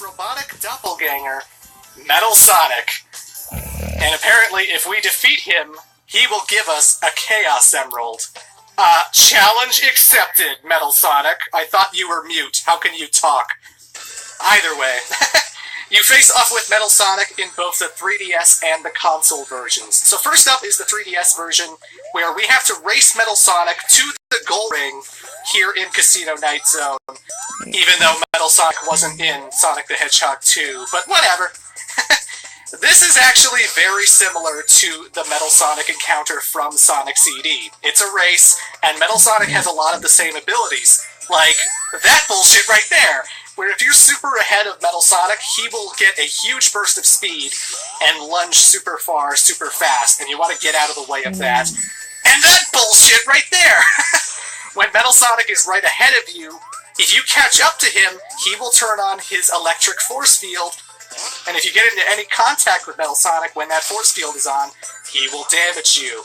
robotic doppelganger, Metal Sonic. And apparently, if we defeat him, he will give us a Chaos Emerald. Challenge accepted, Metal Sonic. I thought you were mute. How can you talk? Either way, you face off with Metal Sonic in both the 3DS and the console versions. So first up is the 3DS version, where we have to race Metal Sonic to the goal ring here in Casino Night Zone, even though Metal Sonic wasn't in Sonic the Hedgehog 2, but whatever. This is actually very similar to the Metal Sonic encounter from Sonic CD. It's a race, and Metal Sonic has a lot of the same abilities, like that bullshit right there, where if you're super ahead of Metal Sonic, he will get a huge burst of speed and lunge super far, super fast, and you want to get out of the way of that. And that bullshit right there! When Metal Sonic is right ahead of you, if you catch up to him, he will turn on his electric force field, and if you get into any contact with Metal Sonic when that force field is on, he will damage you.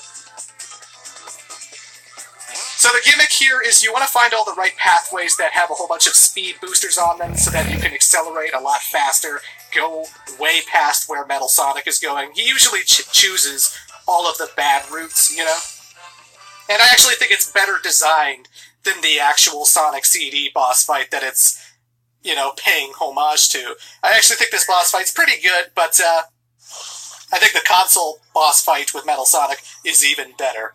So the gimmick here is you want to find all the right pathways that have a whole bunch of speed boosters on them so that you can accelerate a lot faster, go way past where Metal Sonic is going. He usually chooses all of the bad routes, you know? And I actually think it's better designed than the actual Sonic CD boss fight that it's, you know, paying homage to. I actually think this boss fight's pretty good, but I think the console boss fight with Metal Sonic is even better.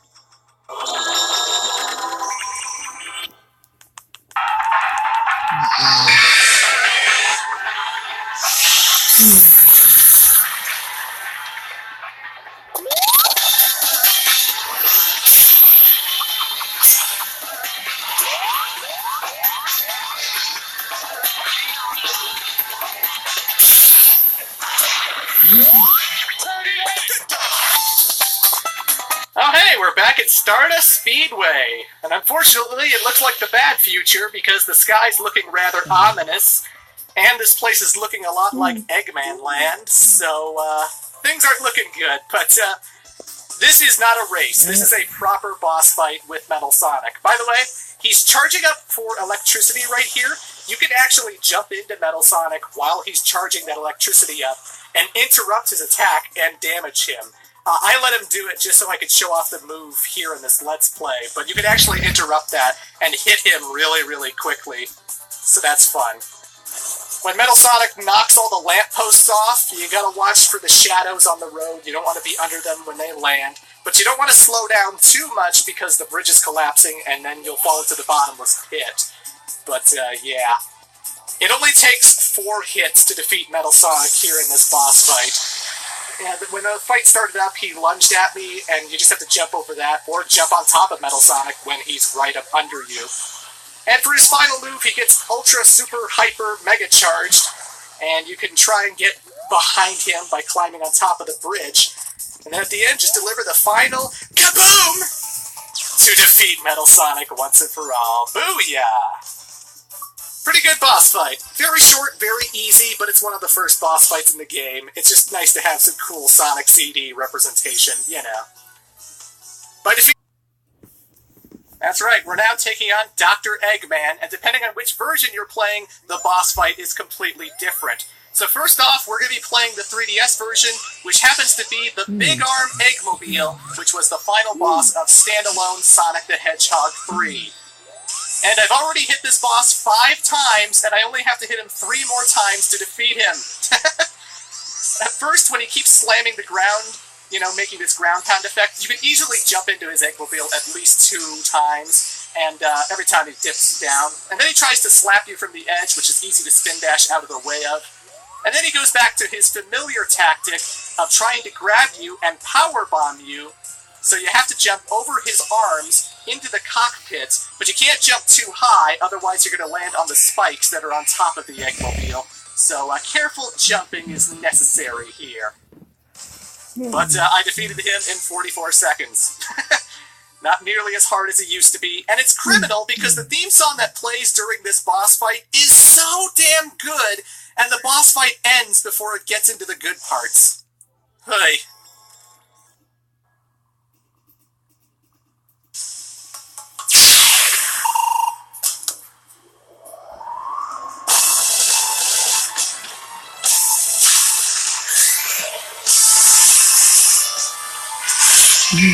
Oh hey, we're back at Stardust Speedway, and unfortunately it looks like the bad future because the sky's looking rather ominous, and this place is looking a lot like Eggman Land, so things aren't looking good, but this is not a race. This is a proper boss fight with Metal Sonic. By the way, he's charging up for electricity right here. You can actually jump into Metal Sonic while he's charging that electricity up and interrupt his attack and damage him. I let him do it just so I could show off the move here in this Let's Play, but you can actually interrupt that and hit him really, really quickly, so that's fun. When Metal Sonic knocks all the lampposts off, you gotta watch for the shadows on the road. You don't want to be under them when they land, but you don't want to slow down too much because the bridge is collapsing and then you'll fall into the bottomless pit. But, yeah. It only takes 4 hits to defeat Metal Sonic here in this boss fight. And when the fight started up, he lunged at me, and you just have to jump over that, or jump on top of Metal Sonic when he's right up under you. And for his final move, he gets Ultra Super Hyper Mega Charged, and you can try and get behind him by climbing on top of the bridge. And then at the end, just deliver the final kaboom to defeat Metal Sonic once and for all. Booyah! Pretty good boss fight. Very short, very easy, but it's one of the first boss fights in the game. It's just nice to have some cool Sonic CD representation, you know. By defeat... That's right, we're now taking on Dr. Eggman, and depending on which version you're playing, the boss fight is completely different. So first off, we're going to be playing the 3DS version, which happens to be the Big Arm Eggmobile, which was the final boss of standalone Sonic the Hedgehog 3. And I've already hit this boss 5 times, and I only have to hit him 3 more times to defeat him. At first, when he keeps slamming the ground, you know, making this ground pound effect, you can easily jump into his Eggmobile at least 2 times, and every time he dips down. And then he tries to slap you from the edge, which is easy to spin dash out of the way of. And then he goes back to his familiar tactic of trying to grab you and powerbomb you. So you have to jump over his arms into the cockpit, but you can't jump too high, otherwise you're going to land on the spikes that are on top of the Eggmobile. So careful jumping is necessary here. But I defeated him in 44 seconds. Not nearly as hard as it used to be, and it's criminal because the theme song that plays during this boss fight is so damn good, and the boss fight ends before it gets into the good parts. Hey. Eggman,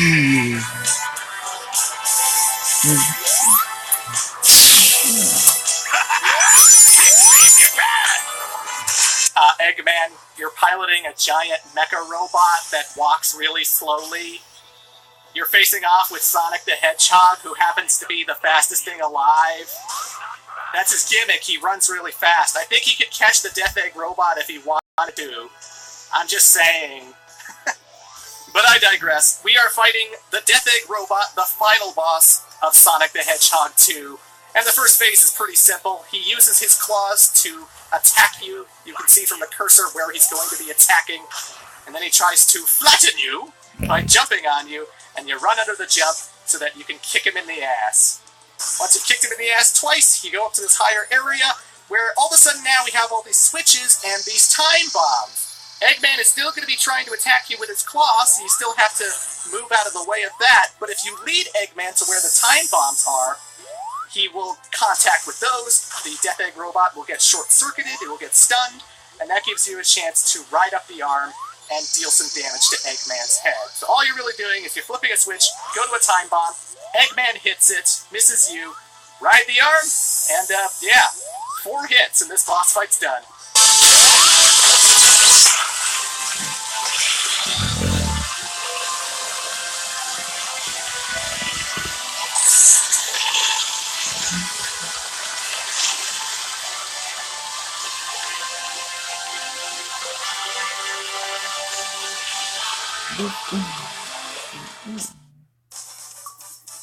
you're piloting a giant mecha robot that walks really slowly. You're facing off with Sonic the Hedgehog, who happens to be the fastest thing alive. That's his gimmick, he runs really fast. I think he could catch the Death Egg robot if he wanted to. I'm just saying. But I digress. We are fighting the Death Egg robot, the final boss of Sonic the Hedgehog 2. And the first phase is pretty simple. He uses his claws to attack you. You can see from the cursor where he's going to be attacking. And then he tries to flatten you by jumping on you, and you run under the jump so that you can kick him in the ass. Once you've kicked him in the ass twice, you go up to this higher area, where all of a sudden now we have all these switches and these time bombs. Eggman is still going to be trying to attack you with his claws, so you still have to move out of the way of that. But if you lead Eggman to where the time bombs are, he will contact with those. The Death Egg robot will get short-circuited, it will get stunned, and that gives you a chance to ride up the arm and deal some damage to Eggman's head. So all you're really doing is you're flipping a switch, go to a time bomb, Eggman hits it, misses you, ride the arm, and yeah, 4 hits and this boss fight's done.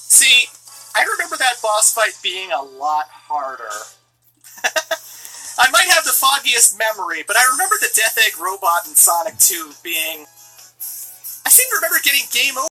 See, I remember that boss fight being a lot harder. I might have the foggiest memory, but I remember the Death Egg robot in Sonic 2 being... I seem to remember getting game over.